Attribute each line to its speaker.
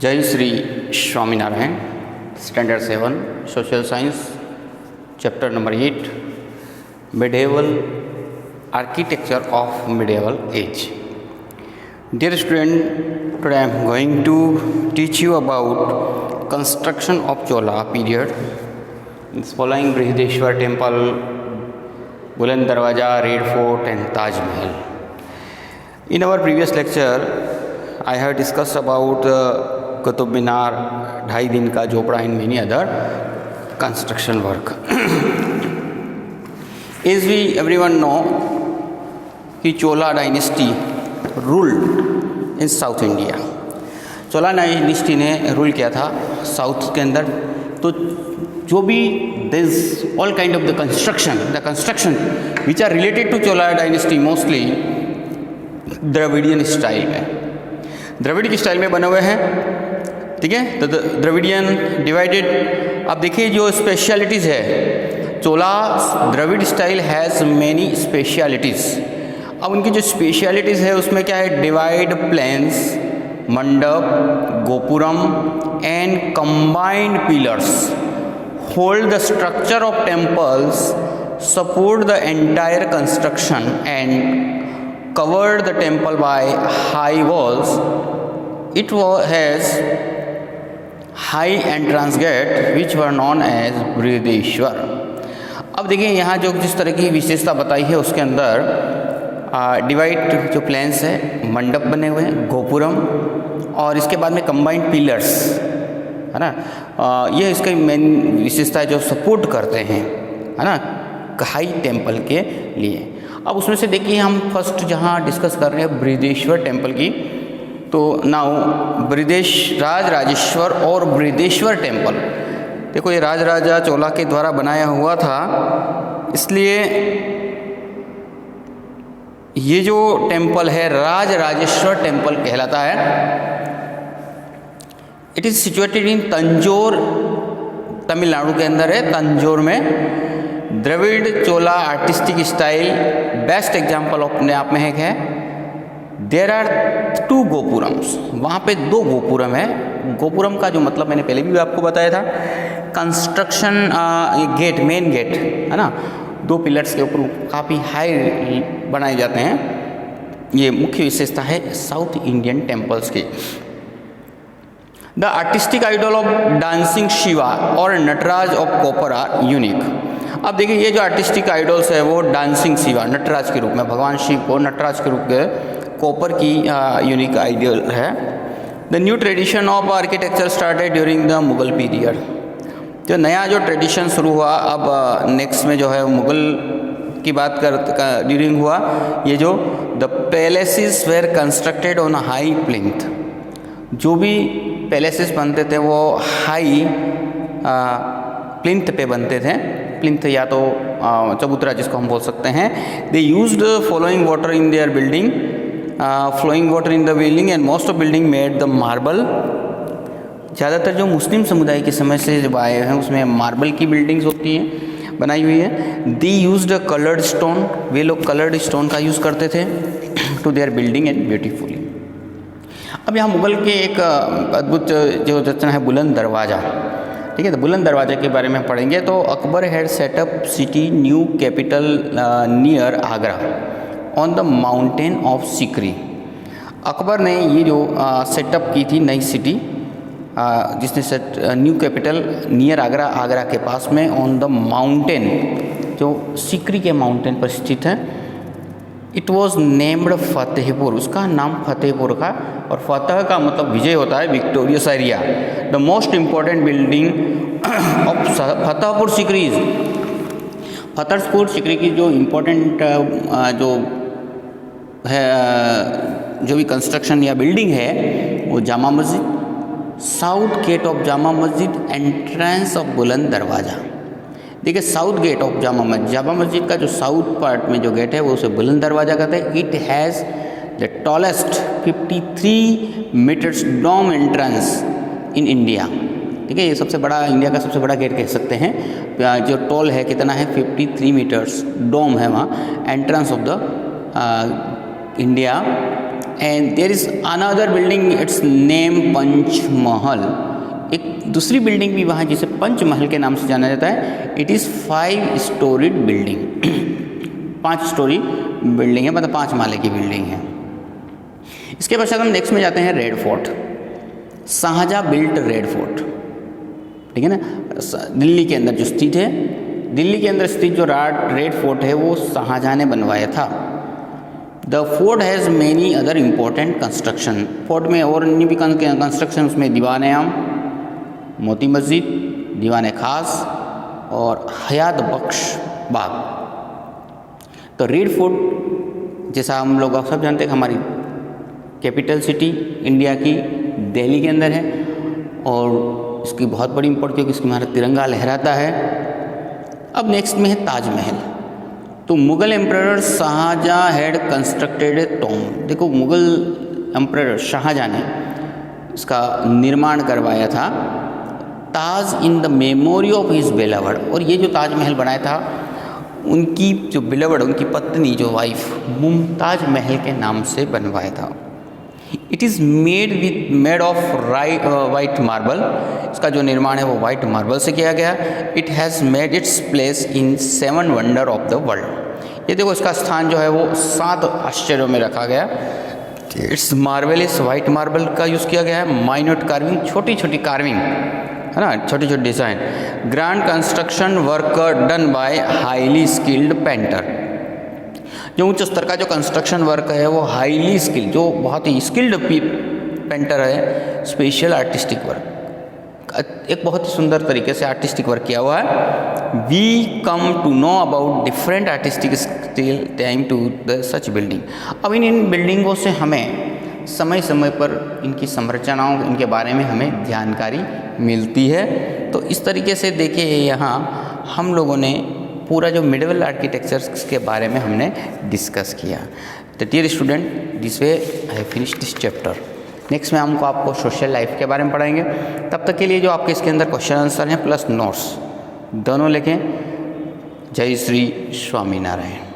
Speaker 1: जय Shri Swaminarayan. Standard 7 social science chapter number 8 medieval architecture of medieval age. Dear student, today I am going to teach you about construction of Chola period. It's following Brihadeshwar temple, Buland Darwaja, Red Fort and Taj Mahal. In our previous lecture I have discussed about Qutub Minar, 2.5 दिन का झोपड़ा and many other construction work. As we everyone know कि Chola dynasty ruled in south India. Chola dynasty ने rule किया था south के अंदर। तो जो भी this all kind of the construction which are related to Chola dynasty mostly Dravidian style में, द्रविड़ की स्टाइल में बने हुए हैं। ठीक है, तो द्रविडियन डिवाइडेड। अब देखिए जो स्पेशलिटीज़ है, Chola Dravida style has many specialities. अब उनकी जो स्पेशलिटीज़ है उसमें क्या है, डिवाइड प्लेन्स, मंडप, gopuram and combined pillars hold the structure of temples, support the entire construction and covered the temple by high walls. It has high entrance gate which were known as Brihadeshwara. अब देखिए यहाँ जो जिस तरह की विशेषता बताई है उसके अंदर डिवाइड जो प्लेन्स है, मंडप बने हुए हैं, गोपुरम और इसके बाद में कंबाइंड पिलर्स है ना। ये इसका मेन विशेषता है जो सपोर्ट करते हैं है ना हाई टेम्पल के लिए। अब उसमें से देखिए हम फर्स्ट जहाँ डिस्कस कर रहे हैं बृहदेश्वर टेम्पल की, तो नाउ राजराजेश्वर और बृहदेश्वर टेम्पल। देखो ये राजराजा चोला के द्वारा बनाया हुआ था, इसलिए ये जो टेम्पल है राजराजेश्वर टेम्पल कहलाता है। It is situated in Tanjore, Tamil Nadu के अंदर है, तंजौर में। द्रविड़ चोला आर्टिस्टिक स्टाइल बेस्ट एग्जाम्पल अपने आप में है। देर आर 2 गोपुरम्स, वहाँ पे 2 गोपुरम है। गोपुरम का जो मतलब मैंने पहले भी आपको बताया था, कंस्ट्रक्शन गेट, मेन गेट है ना, 2 पिलर्स के ऊपर काफ़ी हाई बनाए जाते हैं। ये मुख्य विशेषता है साउथ इंडियन टेम्पल्स की। The artistic idol of dancing Shiva और Nataraja of copper are unique. अब देखिए ये जो आर्टिस्टिक आइडल्स है वो डांसिंग शिवा, नटराज के रूप में, भगवान शिव को नटराज के रूप में कॉपर की यूनिक आइडल है। The new tradition of architecture started during the Mughal period. जो नया जो ट्रेडिशन शुरू हुआ अब नेक्स्ट में जो है मुगल की बात ड्यूरिंग हुआ। ये जो the palaces were constructed on high plinth, जो भी पैलेसेस बनते थे वो हाई प्लिंथ पे बनते थे। प्लिंथ या तो चबूतरा जिसको हम बोल सकते हैं। They used flowing water in their building, flowing water in the building and most of building made the marble. ज़्यादातर जो मुस्लिम समुदाय के समय से जब आए हैं उसमें मार्बल की बिल्डिंग्स होती हैं, बनाई हुई है। दे यूज्ड कलर्ड स्टोन, वे लोग कलर्ड स्टोन का यूज़ करते थे to their building and beautifully. अब यहाँ मुगल के एक अद्भुत जो रचना है बुलंद दरवाज़ा। ठीक है, तो बुलंद दरवाजे के बारे में पढ़ेंगे। तो Akbar had setup city new capital near Agra on the mountain of Sikri. Akbar ने ये जो सेटअप की थी नई सिटी, जिसने new capital near Agra, Agra के पास में ऑन द माउंटेन, जो सिकरी के माउंटेन पर स्थित है। इट वॉज नेम्ड फतेहपुर, उसका नाम फतेहपुर का, और फतेह का मतलब विजय होता है, victorious area. The most important building of Fatehpur Sikri's, Fatehpur Sikri की जो इम्पोर्टेंट जो है, जो भी कंस्ट्रक्शन या बिल्डिंग है वो Jama Masjid, south gate of Jama Masjid, entrance of बुलंद दरवाज़ा। देखिए south gate of Jama Masjid का जो साउथ पार्ट में जो गेट है वो उसे बुलंद दरवाज़ा कहते हैं। It has the tallest 53 metres dome entrance in India. ठीक है, ये सबसे बड़ा, इंडिया का सबसे बड़ा गेट कह सकते हैं। जो टॉल है कितना है, 53 मीटर्स डोम है वहाँ, entrance of the India and there is another building, it's name Panchmahal. एक दूसरी बिल्डिंग भी वहाँ जिसे पंचमहल के नाम से जाना जाता है। It is 5 storeyed building 5 story building है, मतलब 5 माले की बिल्डिंग है। इसके पश्चात हम नेक्स्ट में जाते हैं red fort. Shahjahan built red fort, ठीक है ना, दिल्ली के अंदर जो स्थित है। दिल्ली के अंदर स्थित जो रेड फोर्ट है वो शाहजहाँ ने बनवाया था। The fort has many other important construction. Fort में और अन्य भी कंस्ट्रक्शन, उसमें दीवान आम, मोती मस्जिद, दीवान खास और हयात बख्श बाग। तो रेड फोर्ट जैसा हम लोग सब जानते हैं हमारी कैपिटल सिटी इंडिया की दिल्ली के अंदर है, और इसकी बहुत बड़ी इम्पोर्टेंट क्योंकि इसकी हमारा तिरंगा लहराता है। अब नेक्स्ट में है ताजमहल। तो Mughal emperor Shah Jahan had constructed a tomb. देखो मुगल एम्परर शाहजहाँ ने इसका निर्माण करवाया था Taj in the memory of his beloved. और ये जो ताजमहल बनाया था उनकी जो बेलवर्ड, उनकी पत्नी जो वाइफ मुमताज महल के नाम से बनवाया था। It is made of white marble. इसका जो निर्माण है वो वाइट मार्बल से किया गया। It has made its place in 7 wonder of the world. ये देखो इसका स्थान जो है वो 7 आश्चर्यों में रखा गया। इट्स मार्बल वाइट मार्बल का यूज़ किया गया है। माइन्यूट कार्विंग, छोटी छोटी कार्विंग है ना, छोटी छोटी design. Grand construction work done by highly skilled painter. जो उच्च स्तर का जो कंस्ट्रक्शन वर्क है वो हाईली स्किल्ड, जो बहुत ही स्किल्ड पेंटर है। स्पेशल आर्टिस्टिक वर्क, एक बहुत ही सुंदर तरीके से आर्टिस्टिक वर्क किया हुआ है। We come to know about different artistic skill time to the such building. अब इन बिल्डिंगों से हमें समय समय पर इनकी संरचनाओं, इनके बारे में हमें जानकारी मिलती है। तो इस तरीके से देखिए यहाँ हम लोगों ने पूरा जो मिडिवल आर्किटेक्चर्स के बारे में हमने डिस्कस किया। तो dear student, this way I have finished this chapter. Next में हमको आपको सोशल लाइफ के बारे में पढ़ाएंगे। तब तक के लिए जो आपके इसके अंदर क्वेश्चन आंसर हैं प्लस नोट्स दोनों लिखें। जय श्री स्वामीनारायण।